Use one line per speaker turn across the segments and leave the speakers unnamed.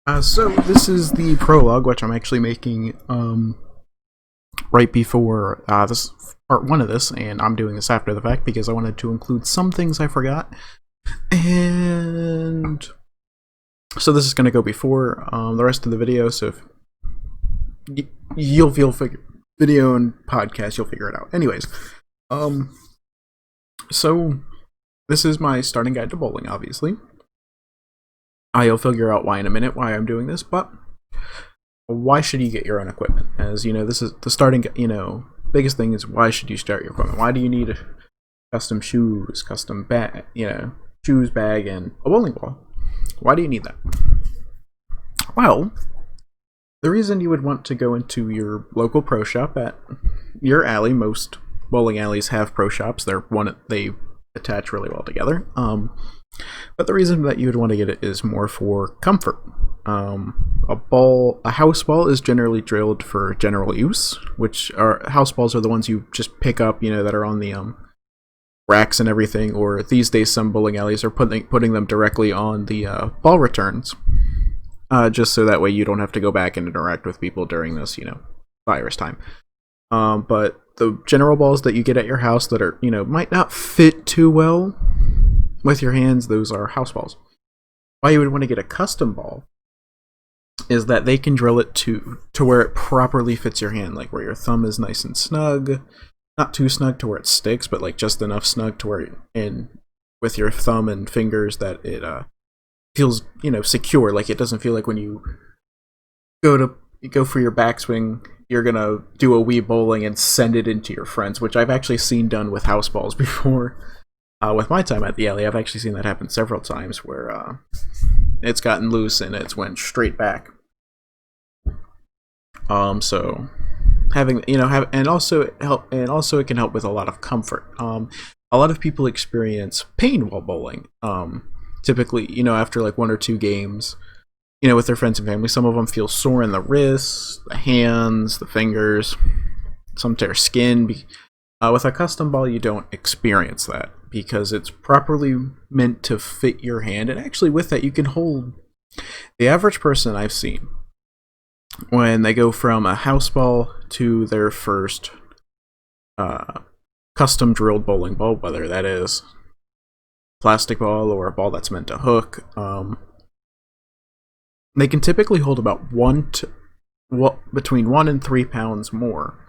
So this is the prologue, which I'm actually making right before this part one of this, and I'm doing this after the fact because I wanted to include some things I forgot. And so this is going to go before the rest of the video. So if you'll figure video and podcast, you'll figure it out. Anyways, so this is my starting guide to bowling. Obviously, I'll figure out why in a minute why I'm doing this, but why should you get your own equipment? As you know, this is the starting, biggest thing is why should you start your equipment? Why do you need custom shoes, custom bag, shoes, bag, and a bowling ball? Why do you need that? Well, the reason you would want to go into your local pro shop at your alley, most bowling alleys have pro shops. They attach really well together. But the reason that you would want to get it is more for comfort. A house ball is generally drilled for general use, which are house balls are the ones you just pick up, that are on the racks and everything. Or these days, some bowling alleys are putting them directly on the ball returns, just so that way you don't have to go back and interact with people during this, virus time. But the general balls that you get at your house that are, might not fit too well with your hands, those are house balls. Why you would want to get a custom ball is that they can drill it to where it properly fits your hand, like where your thumb is nice and snug, not too snug to where it sticks, but like just enough snug to where, and with your thumb and fingers, that it feels secure. Like it doesn't feel like when you go for your backswing, you're gonna do a wee bowling and send it into your friends, which I've actually seen done with house balls before. With my time at the alley, I've actually seen that happen several times where it's gotten loose and it's went straight back. So having and also it can help with a lot of comfort. A lot of people experience pain while bowling. Typically, after like one or two games, with their friends and family, some of them feel sore in the wrists, the hands, the fingers. Some tear skin. With a custom ball, you don't experience that because it's properly meant to fit your hand. And actually, with that, you can hold the average person I've seen when they go from a house ball to their first custom drilled bowling ball, whether that is plastic ball or a ball that's meant to hook. They can typically hold about between 1 and 3 pounds more.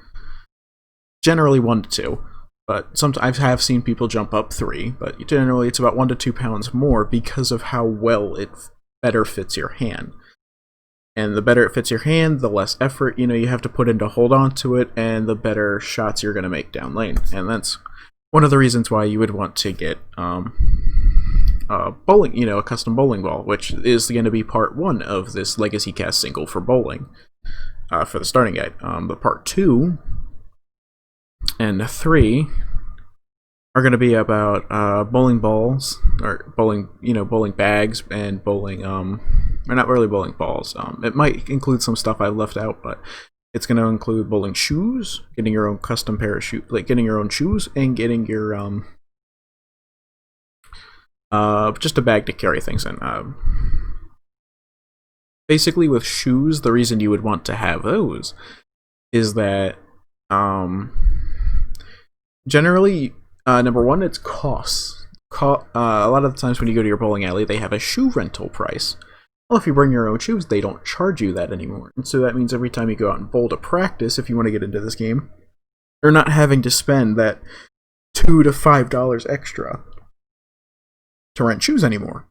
Generally 1 to 2, but sometimes I have seen people jump up 3, but generally it's about 1 to 2 pounds more because of how well it better fits your hand. And the better it fits your hand, the less effort you have to put in to hold on to it, and the better shots you're going to make down lane. And that's one of the reasons why you would want to get bowling, a custom bowling ball, which is going to be part 1 of this Legacy Cast single for bowling, for the starting guide. The part 2 and 3 are going to be about bowling balls, or bowling bags, and bowling or not really bowling balls. It might include some stuff I left out, but it's going to include bowling shoes, getting your own custom pair of shoes, like getting your own shoes, and getting your just a bag to carry things in. Basically, with shoes, the reason you would want to have those is that generally, number one, it's costs. A lot of the times when you go to your bowling alley, they have a shoe rental price. Well, if you bring your own shoes, they don't charge you that anymore. And so that means every time you go out and bowl to practice, if you want to get into this game, you're not having to spend that $2 to $5 extra to rent shoes anymore.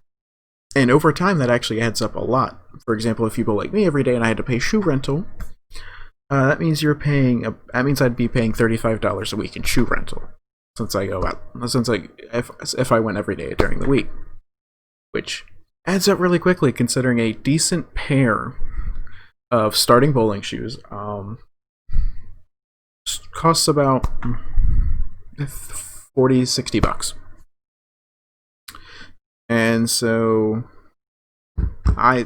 And over time, that actually adds up a lot. For example, if you bowl like me every day and I had to pay shoe rental, that means I'd be paying $35 a week in shoe rental if I went every day during the week, which adds up really quickly considering a decent pair of starting bowling shoes costs about $40-$60. And so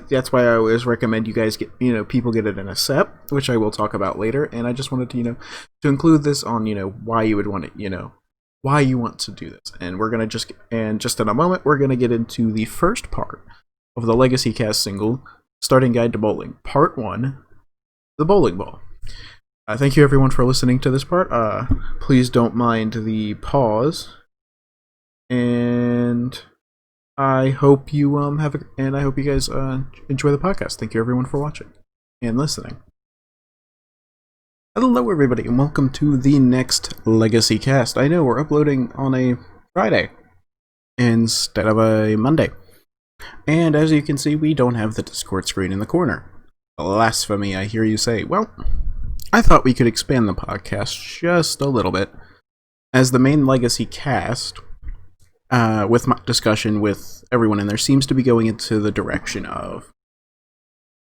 that's why I always recommend you guys get, people get it in a set, which I will talk about later. And I just wanted to, to include this on, why you would want it, why you want to do this. And we're going to just in a moment, we're going to get into the first part of the Legacy Cast single, Starting Guide to Bowling, Part 1, the bowling ball. Thank you everyone for listening to this part. Please don't mind the pause. And I hope you I hope you guys enjoy the podcast. Thank you everyone for watching and listening. Hello everybody and welcome to the next Legacy Cast. I know we're uploading on a Friday instead of a Monday. And as you can see, we don't have the Discord screen in the corner. Blasphemy, I hear you say. Well, I thought we could expand the podcast just a little bit as the main Legacy Cast, with my discussion with everyone in there, seems to be going into the direction of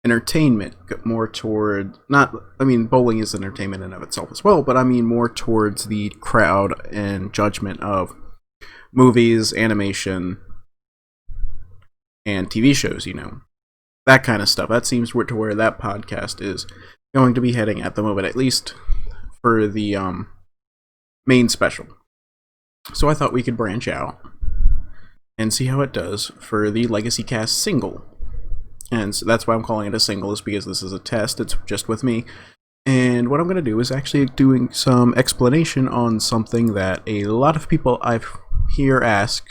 entertainment, more toward, bowling is entertainment in of itself as well, but I mean more towards the crowd and judgment of movies, animation, and TV shows, that kind of stuff. That seems to where that podcast is going to be heading at the moment, at least for the main special. So I thought we could branch out and see how it does for the Legacy Cast single. And so that's why I'm calling it a single, is because this is a test. It's just with me. And what I'm going to do is actually doing some explanation on something that a lot of people I've hear ask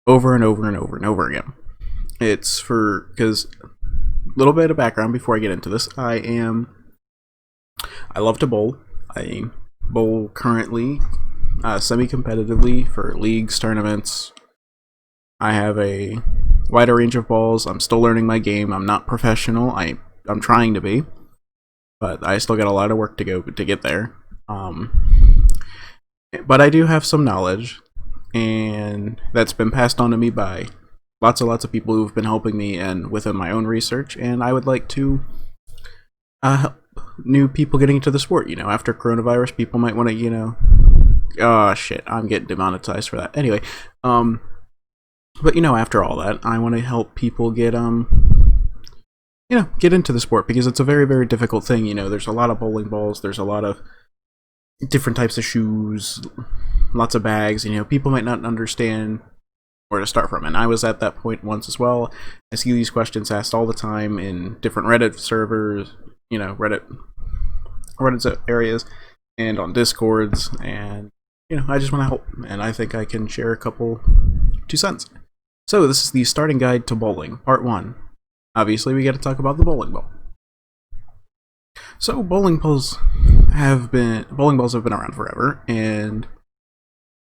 over and over and over and over again. It's because a little bit of background before I get into this. I love to bowl. I bowl currently semi-competitively for leagues, tournaments. I have a wider range of balls. I'm still learning my game. I'm not professional. I'm trying to be, but I still got a lot of work to go to get there. But I do have some knowledge, and that's been passed on to me by lots of people who've been helping me and within my own research, and I would like to help new people getting into the sport. After coronavirus, people might want to, oh shit, I'm getting demonetized for that. Anyway, but after all that, I want to help people get get into the sport, because it's a very, very difficult thing. There's a lot of bowling balls, there's a lot of different types of shoes, lots of bags. People might not understand where to start from, and I was at that point once as well. I see these questions asked all the time in different Reddit servers, Reddit areas, and on Discords, and I just want to help, and I think I can share a couple 2 cents. So this is the Starting Guide to Bowling, Part 1. Obviously, we got to talk about the bowling ball. So bowling balls have been around forever, and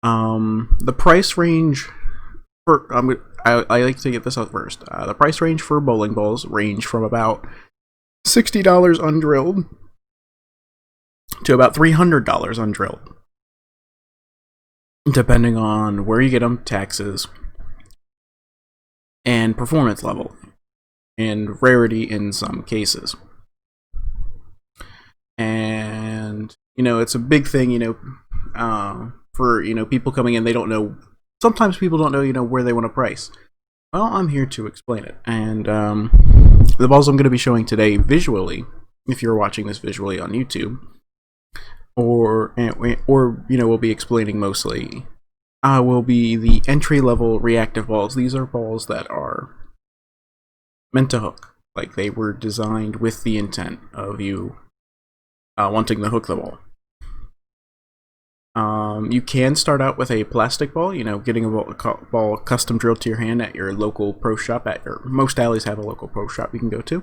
the price range for I like to get this out first. The price range for bowling balls range from about $60 undrilled to about $300 undrilled, depending on where you get them, taxes, and performance level, and rarity in some cases. And it's a big thing, for people coming in. They don't know. Sometimes people don't know, where they want to price. Well, I'm here to explain it. And the balls I'm going to be showing today visually, if you're watching this visually on YouTube, or we'll be explaining mostly, will be the entry-level reactive balls. These are balls that are meant to hook. Like, they were designed with the intent of you wanting to hook the ball. You can start out with a plastic ball, getting a ball custom drilled to your hand at your local pro shop. Most alleys have a local pro shop you can go to.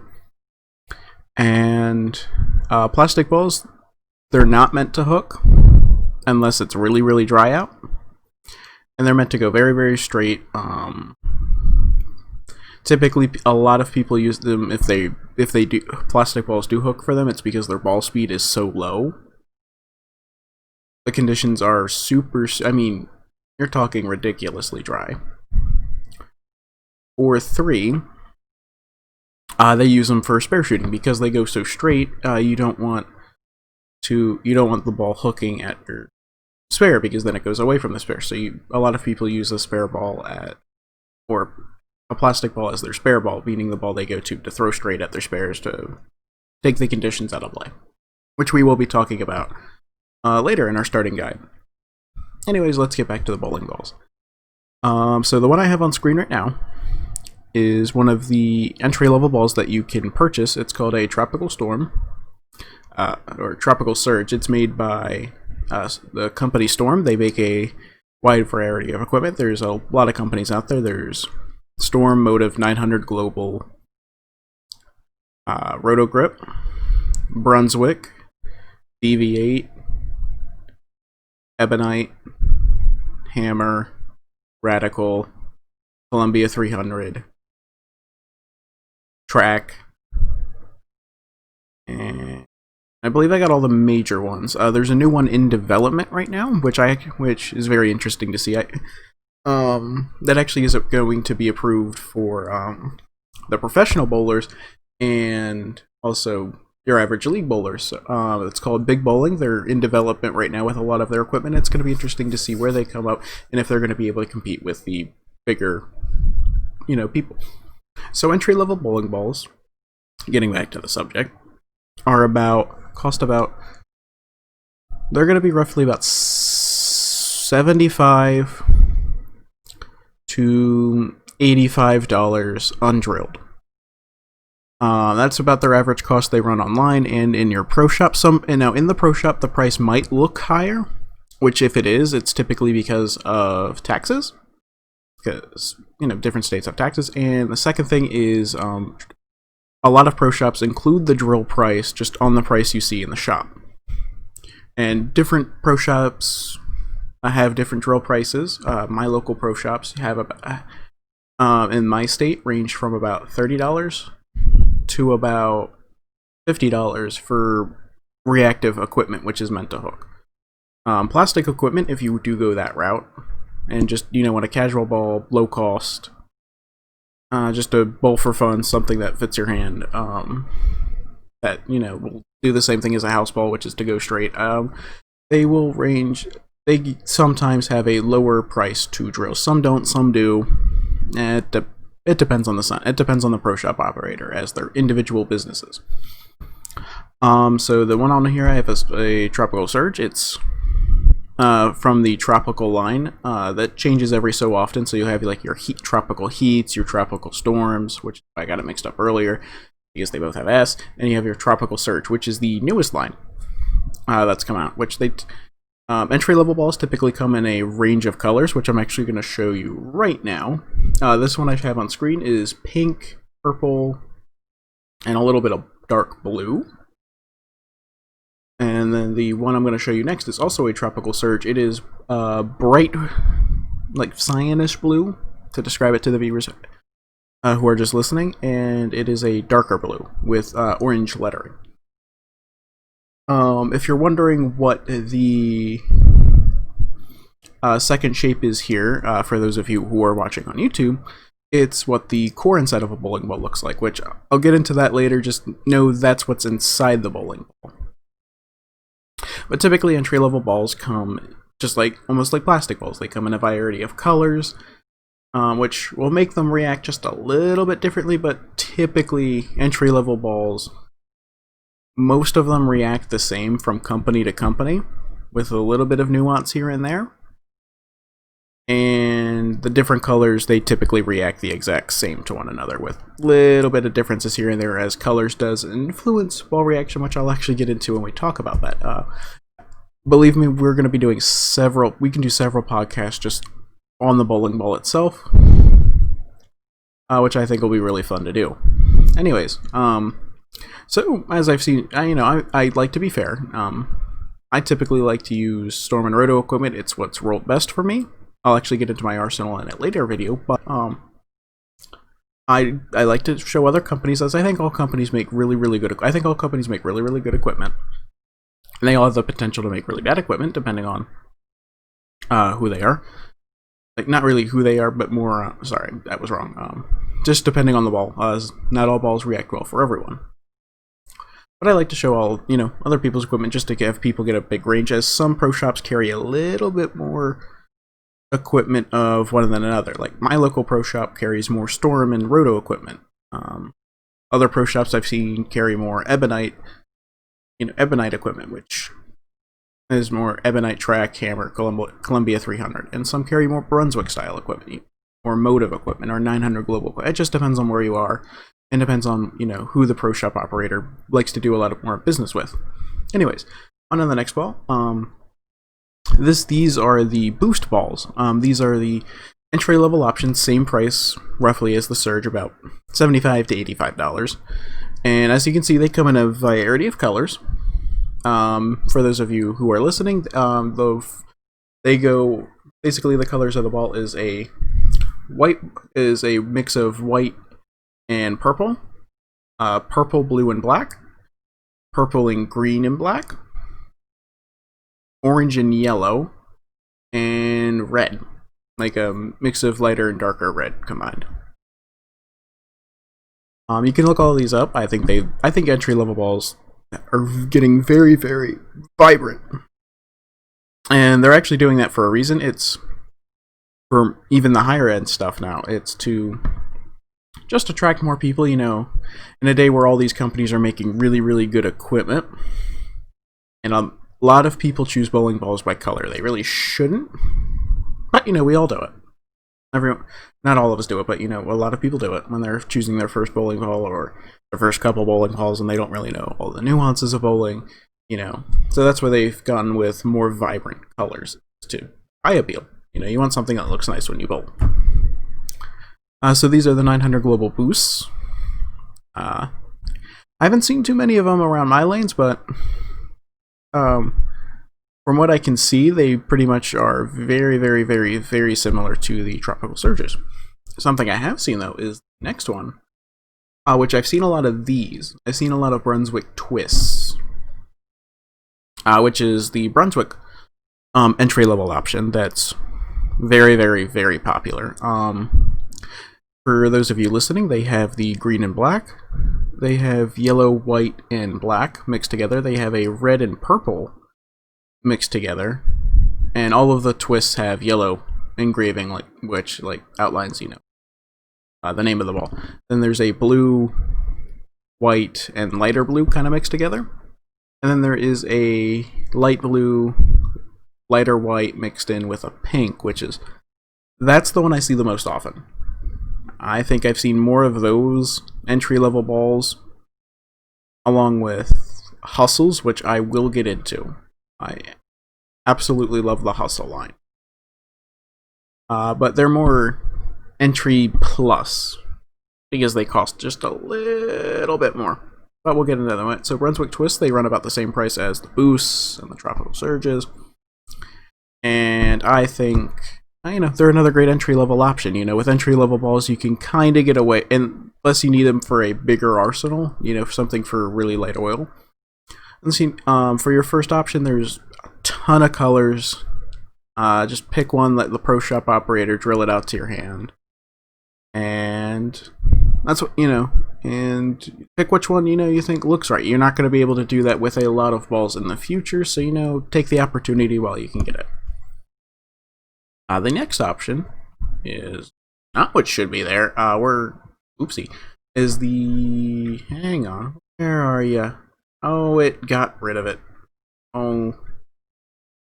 And plastic balls, they're not meant to hook unless it's really, really dry out. And they're meant to go very, very straight. Typically, a lot of people use them if they do plastic balls do hook for them. It's because their ball speed is so low. The conditions are you're talking ridiculously dry. Or 3, they use them for spare shooting because they go so straight. You don't want the ball hooking at your spare, because then it goes away from the spare. So a lot of people use a spare ball or a plastic ball as their spare ball, meaning the ball they go to throw straight at their spares to take the conditions out of play, which we will be talking about later in our starting guide. Anyways, let's get back to the bowling balls. So the one I have on screen right now is one of the entry-level balls that you can purchase. It's called a Tropical Storm, or Tropical Surge. It's made by the company Storm. They make a wide variety of equipment. There's a lot of companies out there. There's Storm, Motive, 900 Global, Rotogrip, Brunswick, DV8, Ebonite, Hammer, Radical, Columbia 300, Track, and I believe I got all the major ones. There's a new one in development right now, which is very interesting to see. That actually is going to be approved for the professional bowlers and also your average league bowlers. It's called Big Bowling. They're in development right now with a lot of their equipment. It's going to be interesting to see where they come up and if they're going to be able to compete with the bigger, people. So entry-level bowling balls, getting back to the subject, are they're going to be roughly about $75 to $85 undrilled. That's about their average cost they run online and in your pro shop. Now in the pro shop, the price might look higher, which if it is, it's typically because of taxes. Because different states have taxes. And the second thing is a lot of pro shops include the drill price just on the price you see in the shop. And different pro shops have different drill prices. My local pro shops have in my state range from about $30 to about $50 for reactive equipment, which is meant to hook. Plastic equipment, if you do go that route, and just want a casual ball, low cost, just a bowl for fun, something that fits your hand, that will do the same thing as a house ball, which is to go straight. They will range. They sometimes have a lower price to drill. Some don't. Some do. It depends on it depends on the pro shop operator as their individual businesses. So the one on here I have is a Tropical Surge. It's from the Tropical line that changes every so often. So you have like your Tropical Heats, your Tropical Storms, which I got it mixed up earlier because they both have S, and you have your Tropical Surge, which is the newest line that's come out. Which entry-level balls typically come in a range of colors, which I'm actually going to show you right now. This one I have on screen is pink, purple, and a little bit of dark blue. And then the one I'm going to show you next is also a Tropical Surge. It is bright, like cyanish blue, to describe it to the viewers who are just listening, and it is a darker blue with orange lettering. If you're wondering what the second shape is here, for those of you who are watching on YouTube, it's what the core inside of a bowling ball looks like, which I'll get into that later. Just know that's what's inside the bowling ball. But typically entry-level balls come just almost like plastic balls. They come in a variety of colors, which will make them react just a little bit differently, but typically entry-level balls, most of them react the same from company to company, with a little bit of nuance here and there. And the different colors, they typically react the exact same to one another, with a little bit of differences here and there, as colors does influence ball reaction, which I'll actually get into when we talk about that. Believe me, we're going to be doing we can do several podcasts just on the bowling ball itself, which I think will be really fun to do. Anyways, so as I've seen, I like to be fair. I typically like to use Storm and Roto equipment. It's what's rolled best for me. I'll actually get into my arsenal in a later video, but I like to show other companies, as I think all companies make really good equipment. And they all have the potential to make really bad equipment, depending on who they are. Like, not really who they are, but more, sorry, that was wrong. Just depending on the ball, as not all balls react well for everyone. But I like to show all, other people's equipment just to have people get a big range, as some pro shops carry a little bit more equipment of one than another. Like, my local pro shop carries more Storm and Roto equipment. Other pro shops I've seen carry more Ebonite equipment, which is more Ebonite, Track, Hammer, Columbia 300, and some carry more Brunswick style equipment, or Motive equipment, or 900 global equipment. It just depends on where you are, and depends on, you know, who the pro shop operator likes to do a lot of more business with. Anyways, on to the next ball. These are the boost balls. These are the entry level options, same price roughly as the Surge, about $75 to $85. And as you can see, they come in a variety of colors. For those of you who are listening, they go, basically the colors of the ball is a mix of white and purple, purple, blue, and black, purple and green and black, orange and yellow, and red, like a mix of lighter and darker red combined. You can look all these up. I think entry level balls are getting very, very vibrant, and they're actually doing that for a reason. It's for even the higher end stuff now. It's to just attract more people, you know, in a day where all these companies are making really, really good equipment, and a lot of people choose bowling balls by color. They really shouldn't, but you know, we all do it. Not all of us do it, but you know, a lot of people do it when they're choosing their first bowling ball or their first couple bowling balls, and they don't really know all the nuances of bowling, you know. So that's where they've gone with more vibrant colors to eye appeal. You know, you want something that looks nice when you bowl. So these are the 900 global boosts. I haven't seen too many of them around my lanes, but from what I can see, they pretty much are very, very, very, very similar to the Tropical Surges. Something I have seen, though, is the next one, which I've seen a lot of these. I've seen a lot of Brunswick Twists, which is the Brunswick entry-level option that's very, very, very popular. For those of you listening, they have the green and black. They have yellow, white, and black mixed together. They have a red and purple mixed together, and all of the twists have yellow engraving, which outlines, you know, the name of the ball. Then there's a blue, white, and lighter blue kind of mixed together, and then there is a light blue, lighter white mixed in with a pink, that's the one I see the most often. I think I've seen more of those entry-level balls, along with Hustles, which I will get into. I absolutely love the Hustle line. But they're more entry plus, because they cost just a little bit more. But we'll get into that. So Brunswick Twist, they run about the same price as the Boosts and the Tropical Surges. And I think, you know, they're another great entry-level option. You know, with entry-level balls, you can kind of get away, unless you need them for a bigger arsenal, you know, something for really light oil. And see, for your first option, there's a ton of colors. Just pick one, let the pro shop operator drill it out to your hand. And that's what, you know, and pick which one, you know, you think looks right. You're not going to be able to do that with a lot of balls in the future, so, you know, take the opportunity while you can get it. The next option is not what should be there. Is the, hang on, where are you? Oh, it got rid of it. Oh,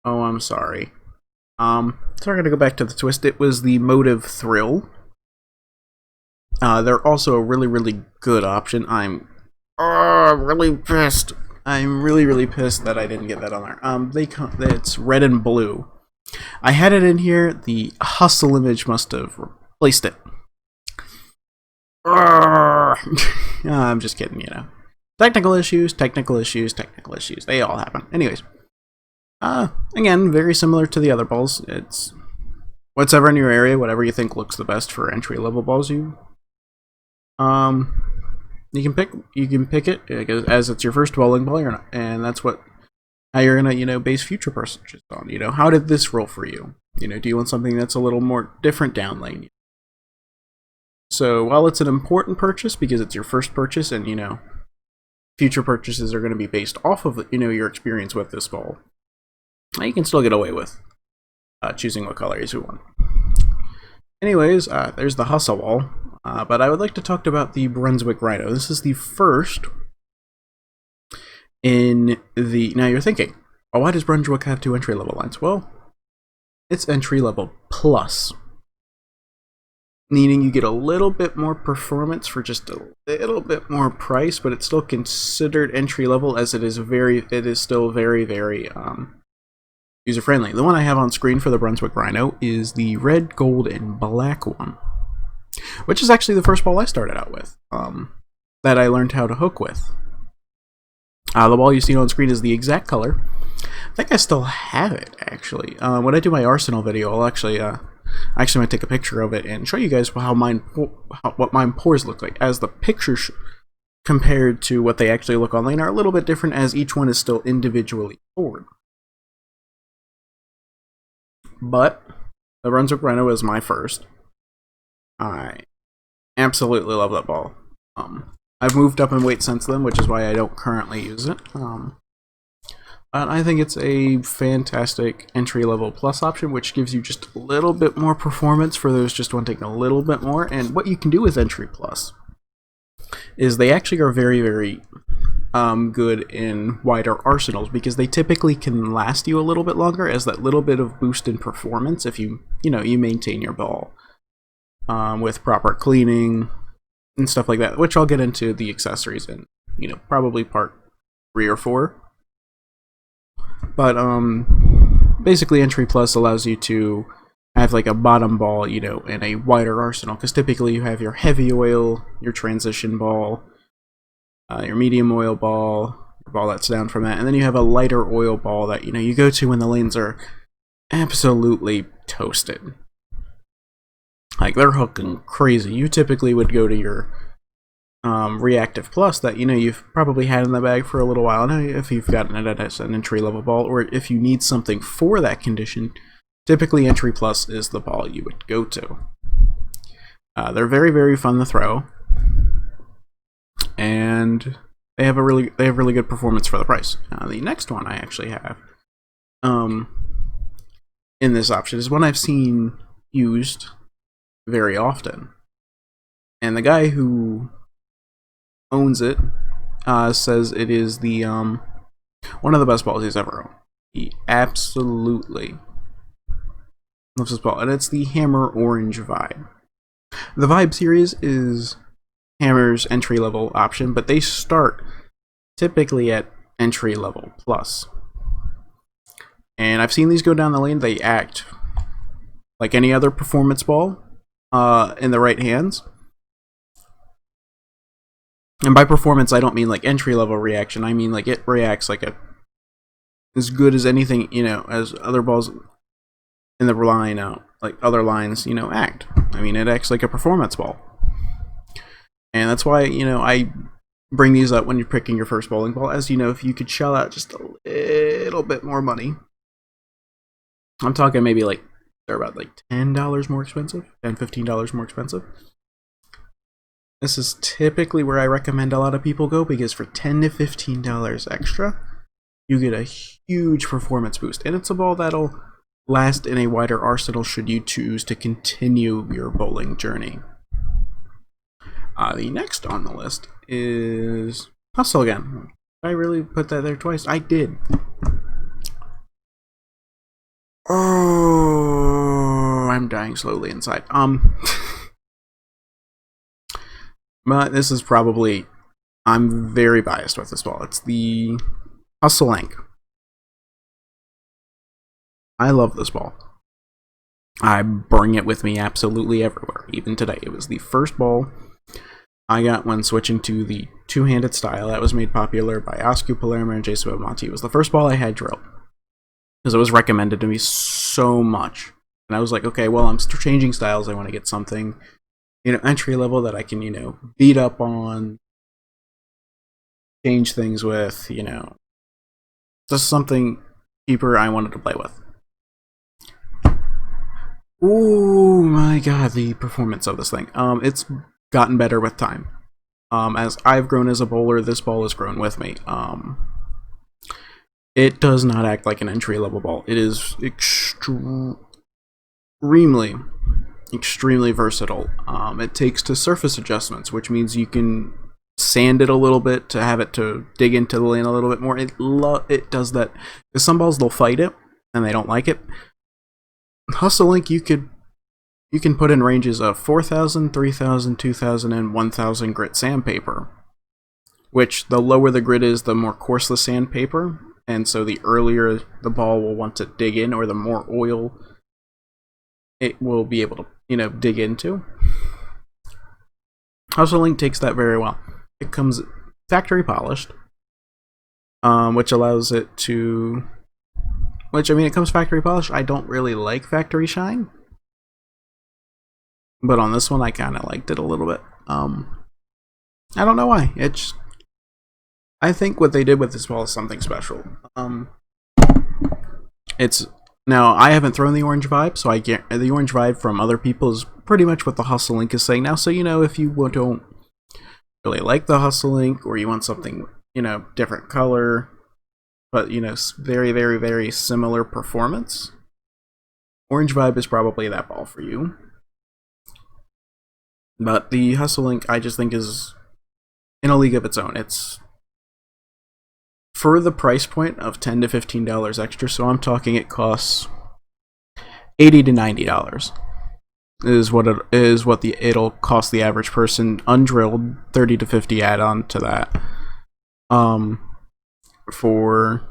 I'm sorry. So we're gonna go back to the Twist. It was the Motive Thrill. They're also a really, really good option. I'm really pissed. I'm really, really pissed that I didn't get that on there. It's red and blue. I had it in here. The Hustle image must have replaced it. I'm just kidding, you know. Technical issues. They all happen. Anyways. Again, very similar to the other balls. It's whatever in your area, whatever you think looks the best for entry-level balls. You can pick it as it's your first bowling ball, and that's how you're gonna, you know, base future purchases on. You know, how did this roll for you? You know, do you want something that's a little more different down lane? So while it's an important purchase because it's your first purchase, and you know, future purchases are going to be based off of, you know, your experience with this ball, you can still get away with choosing what colors you want. Anyways, there's the Hustle ball, but I would like to talk about the Brunswick Rhino. This is the first in the... Now you're thinking, oh, why does Brunswick have two entry-level lines? Well, it's entry-level plus. meaning you get a little bit more performance for just a little bit more price, but it's still considered entry level, as it is still very user friendly. The one I have on screen for the Brunswick Rhino is the red, gold, and black one, which is actually the first ball I started out with, that I learned how to hook with. The ball you see on screen is the exact color. I think I still have it, actually. When I do my Arsenal video, I'll actually might take a picture of it and show you guys what mine pours look like, as the pictures compared to what they actually look on lane are a little bit different, as each one is still individually poured. But the Brunswick Rhino is my first. I absolutely love that ball. I've moved up in weight since then, which is why I don't currently use it. But I think it's a fantastic entry-level plus option, which gives you just a little bit more performance for those just wanting a little bit more. And what you can do with entry plus is they actually are very good in wider arsenals, because they typically can last you a little bit longer as that little bit of boost in performance if you maintain your ball with proper cleaning and stuff like that, which I'll get into the accessories in probably part 3 or 4. But basically entry plus allows you to have like a bottom ball, and a wider arsenal, because typically you have your heavy oil, your transition ball, your medium oil ball, your ball that's down from that, and then you have a lighter oil ball that you go to when the lanes are absolutely toasted. Like, they're hooking crazy. You typically would go to your reactive plus that you've probably had in the bag for a little while now, if you've gotten it as an entry level ball, or if you need something for that condition. Typically entry plus is the ball you would go to. They're very fun to throw, and they have really good performance for the price. The next one I actually have in this option is one I've seen used very often, and the guy who owns it says it is the one of the best balls he's ever owned. He absolutely loves this ball, and it's the Hammer Orange Vibe. The Vibe series is Hammer's entry level option, but they start typically at entry level plus. And I've seen these go down the lane. They act like any other performance ball in the right hands. And by performance, I don't mean like entry level reaction. I mean like it reacts like as good as anything, as other balls in the line, like other lines, act. I mean, it acts like a performance ball. And that's why, I bring these up when you're picking your first bowling ball, as if you could shell out just a little bit more money. I'm talking maybe like they're about like $10 more expensive, $15 more expensive. This is typically where I recommend a lot of people go, because for $10 to $15 extra, you get a huge performance boost, and it's a ball that'll last in a wider arsenal should you choose to continue your bowling journey. The next on the list is Hustle again. Did I really put that there twice? I did. Oh, I'm dying slowly inside. But this is probably, I'm very biased with this ball. It's the Hustle Link. I love this ball. I bring it with me absolutely everywhere, even today. It was the first ball I got when switching to the two-handed style that was made popular by Oscar Palermo and Jason Belmonte. It was the first ball I had drilled, because it was recommended to me so much. And I was like, okay, well, I'm changing styles. I want to get something, entry level that I can, beat up on, change things with, just something cheaper I wanted to play with. Oh my god, the performance of this thing. It's gotten better with time. As I've grown as a bowler, this ball has grown with me. It does not act like an entry-level ball. It is extremely versatile. It takes to surface adjustments, which means you can sand it a little bit to have it to dig into the lane a little bit more. It does that. Because some balls, they'll fight it, and they don't like it. Hustle Link, you could you can put in ranges of 4,000, 3,000, 2,000, and 1,000 grit sandpaper, which the lower the grit is, the more coarse the sandpaper, and so the earlier the ball will want to dig in, or the more oil it will be able to, dig into. Hustlink takes that very well. It comes factory polished, which allows it to, it comes factory polished. I don't really like factory shine, but on this one I kind of liked it a little bit. I don't know why. I think what they did with this ball is something special. Now, I haven't thrown the Orange Vibe, so I get the Orange Vibe from other people is pretty much what the Hustlink is saying now. So, if you don't really like the Hustlink, or you want something, different color, but, very, very, very similar performance, Orange Vibe is probably that ball for you. But the Hustlink, I just think, is in a league of its own. It's for the price point of $10 to $15 extra, so I'm talking it costs $80 to $90 is what it'll cost the average person undrilled. 30 to 50 add on to that for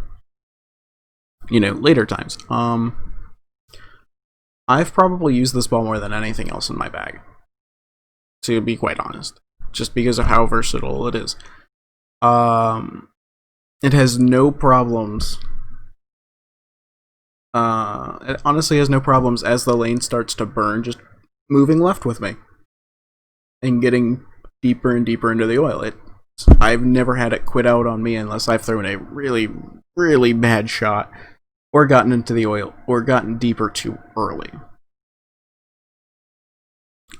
later times. I've probably used this ball more than anything else in my bag, to be quite honest, just because of how versatile it is. It has no problems. It honestly has no problems as the lane starts to burn, just moving left with me and getting deeper and deeper into the oil. I've never had it quit out on me unless I've thrown a really, really bad shot or gotten into the oil or gotten deeper too early.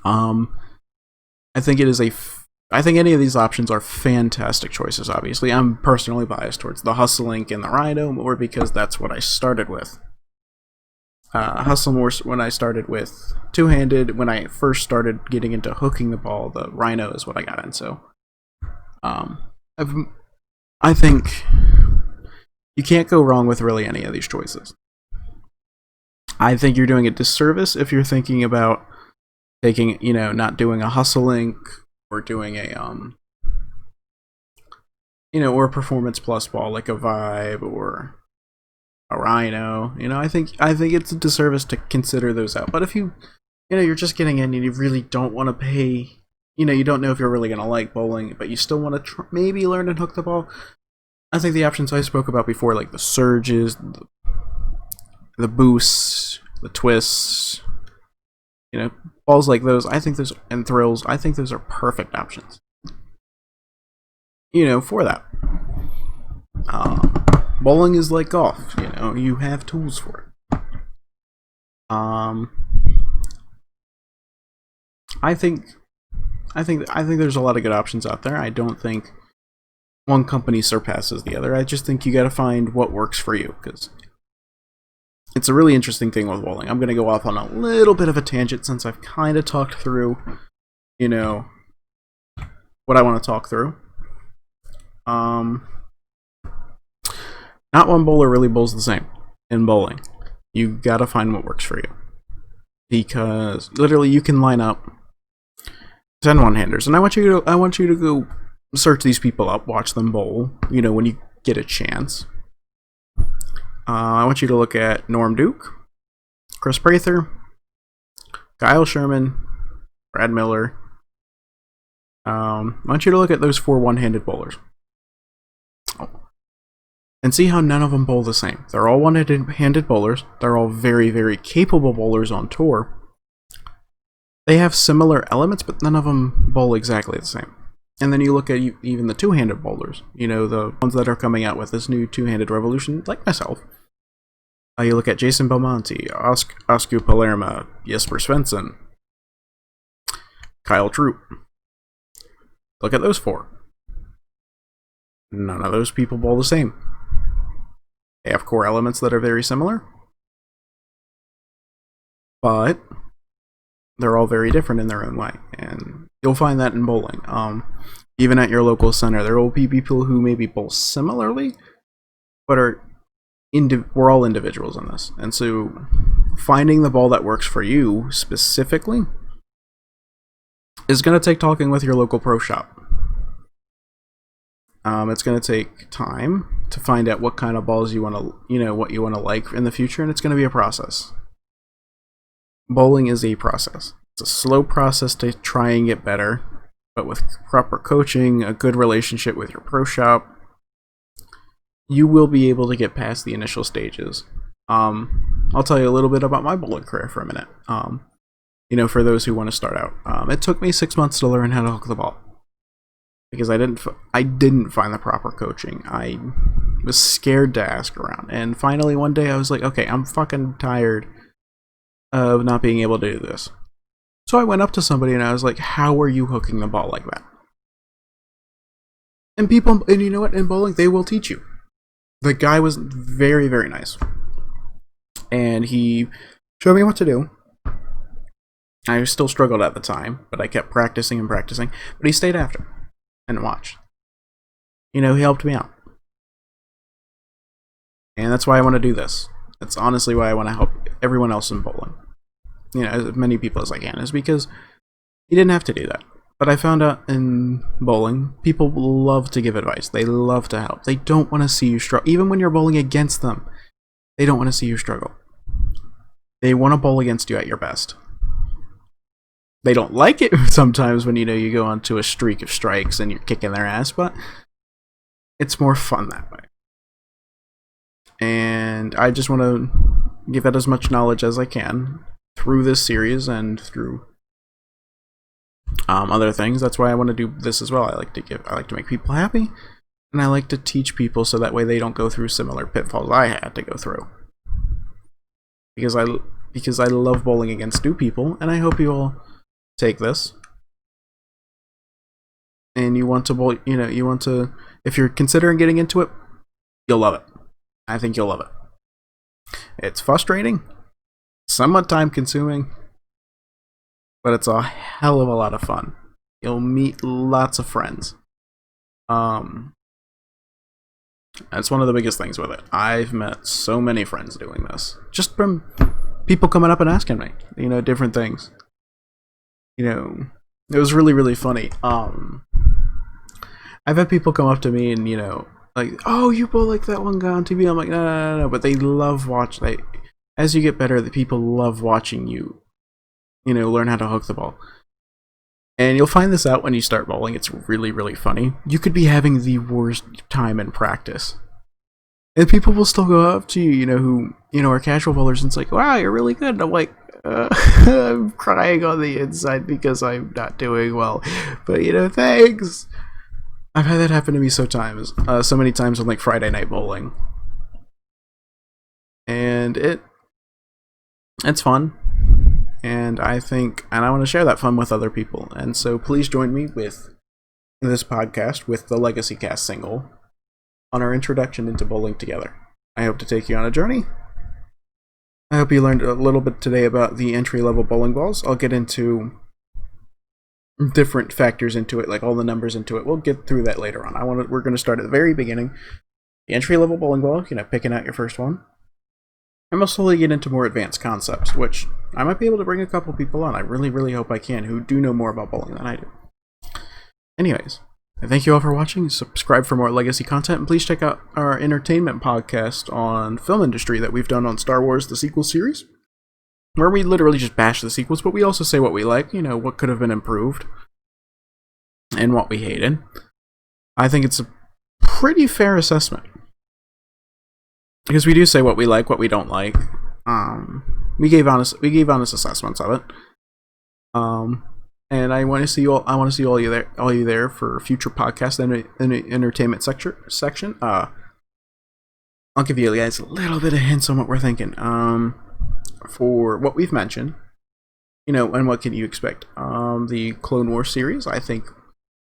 I think any of these options are fantastic choices, obviously. I'm personally biased towards the Hustlink and the Rhino more because that's what I started with. Hustle more when I started with two-handed. When I first started getting into hooking the ball, the Rhino is what I got into. I think you can't go wrong with really any of these choices. I think you're doing a disservice if you're thinking about taking, not doing a Hustlink, or doing a or a performance plus ball like a Vibe or a Rhino. I think it's a disservice to consider those out. But if you're just getting in and you really don't want to pay, you don't know if you're really gonna like bowling, but you still want to maybe learn and hook the ball, I think the options I spoke about before, like the surges, the boosts, the twists, balls like those, I think those, and thrills, I think those are perfect options. For that. Bowling is like golf, you have tools for it. I think there's a lot of good options out there. I don't think one company surpasses the other. I just think you gotta find what works for you, because it's a really interesting thing with bowling. I'm going to go off on a little bit of a tangent since I've kind of talked through, what I want to talk through. Not one bowler really bowls the same in bowling. You got to find what works for you. Because literally you can line up 10 one-handers, and I want you to go search these people up, watch them bowl, when you get a chance. I want you to look at Norm Duke, Chris Prather, Kyle Sherman, Brad Miller. I want you to look at those 4 one-handed bowlers. And see how none of them bowl the same. They're all one-handed bowlers. They're all very, very capable bowlers on tour. They have similar elements, but none of them bowl exactly the same. And then you look at even the two-handed bowlers, the ones that are coming out with this new two-handed revolution, like myself. You look at Jason Belmonte, Oscar Palermo, Jesper Svensson, Kyle Troop. Look at those 4. None of those people bowl the same. They have core elements that are very similar, but they're all very different in their own way, and you'll find that in bowling. Even at your local center, there will be people who maybe bowl similarly, but we're all individuals in this, and so finding the ball that works for you specifically is going to take talking with your local pro shop. It's going to take time to find out what kind of balls you want to, what you want to like in the future, and it's going to be a process. Bowling is a process. It's a slow process to try and get better, but with proper coaching, a good relationship with your pro shop, you will be able to get past the initial stages. I'll tell you a little bit about my bowling career for a minute. For those who want to start out, it took me 6 months to learn how to hook the ball because I didn't find the proper coaching. I was scared to ask around, and finally one day I was like, okay, I'm fucking tired of not being able to do this. So I went up to somebody and I was like, how are you hooking the ball like that? And you know what? In bowling, they will teach you. The guy was very, very nice. And he showed me what to do. I still struggled at the time, but I kept practicing and practicing. But he stayed after and watched. He helped me out. And that's why I want to do this. That's honestly why I want to help everyone else in bowling. As many people as I can, is because you didn't have to do that. But I found out in bowling, people love to give advice. They love to help. They don't want to see you struggle. Even when you're bowling against them, they don't want to see you struggle. They want to bowl against you at your best. They don't like it sometimes when you go onto a streak of strikes and you're kicking their ass, but it's more fun that way. And I just want to give out as much knowledge as I can through this series and through other things. That's why I want to do this as well. I like to make people happy, and I like to teach people so that way they don't go through similar pitfalls I had to go through. Because I love bowling against new people, and I hope you all take this. And you want to bowl, if you're considering getting into it, you'll love it. I think you'll love it. It's frustrating, somewhat time consuming, but it's a hell of a lot of fun. You'll meet lots of friends. That's one of the biggest things with it. I've met so many friends doing this, just from people coming up and asking me, different things. It was really, really funny. I've had people come up to me and, like, oh, you bowl like that one guy on TV. I'm like, no. But they love watching. As you get better, the people love watching you, learn how to hook the ball. And you'll find this out when you start bowling. It's really, really funny. You could be having the worst time in practice, and people will still go up to you, who, are casual bowlers, and it's like, wow, you're really good. And I'm like, I'm crying on the inside because I'm not doing well. But, thanks. I've had that happen to me so many times on, like, Friday night bowling. And it's fun. And I want to share that fun with other people. And so please join me with this podcast with the Legacy Cast single on our introduction into bowling together. I hope to take you on a journey. I hope you learned a little bit today about the entry-level bowling balls. I'll get into different factors into it, like all the numbers into it. We'll get through that later on. We're going to start at the very beginning. The entry-level bowling ball, picking out your first one. And we'll slowly get into more advanced concepts, which I might be able to bring a couple people on. I really, really hope I can, who do know more about bowling than I do. Anyways, I thank you all for watching. Subscribe for more Legacy content, and please check out our entertainment podcast on film industry that we've done on Star Wars, the sequel series, where we literally just bash the sequels, but we also say what we like, what could have been improved, and what we hated. I think it's a pretty fair assessment. Because we do say what we like, what we don't like. We gave honest assessments of it. And I want to see all you there for future podcasts and entertainment section. I'll give you guys a little bit of hints on what we're thinking. For what we've mentioned, and what can you expect? The Clone Wars series, I think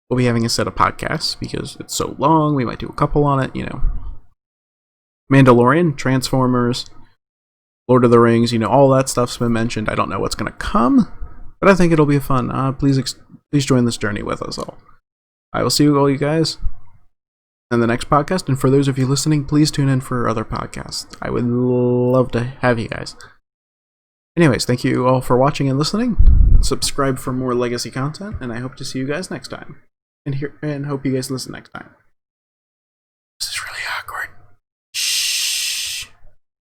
we'll be having a set of podcasts because it's so long. We might do a couple on it, Mandalorian, Transformers, Lord of the Rings, all that stuff's been mentioned. I don't know what's going to come, but I think it'll be fun. Please join this journey with us all. I will see all you guys in the next podcast, and for those of you listening, please tune in for other podcasts. I would love to have you guys. Anyways, thank you all for watching and listening. Subscribe for more Legacy content, and I hope to see you guys next time. And hope you guys listen next time. This is really awkward.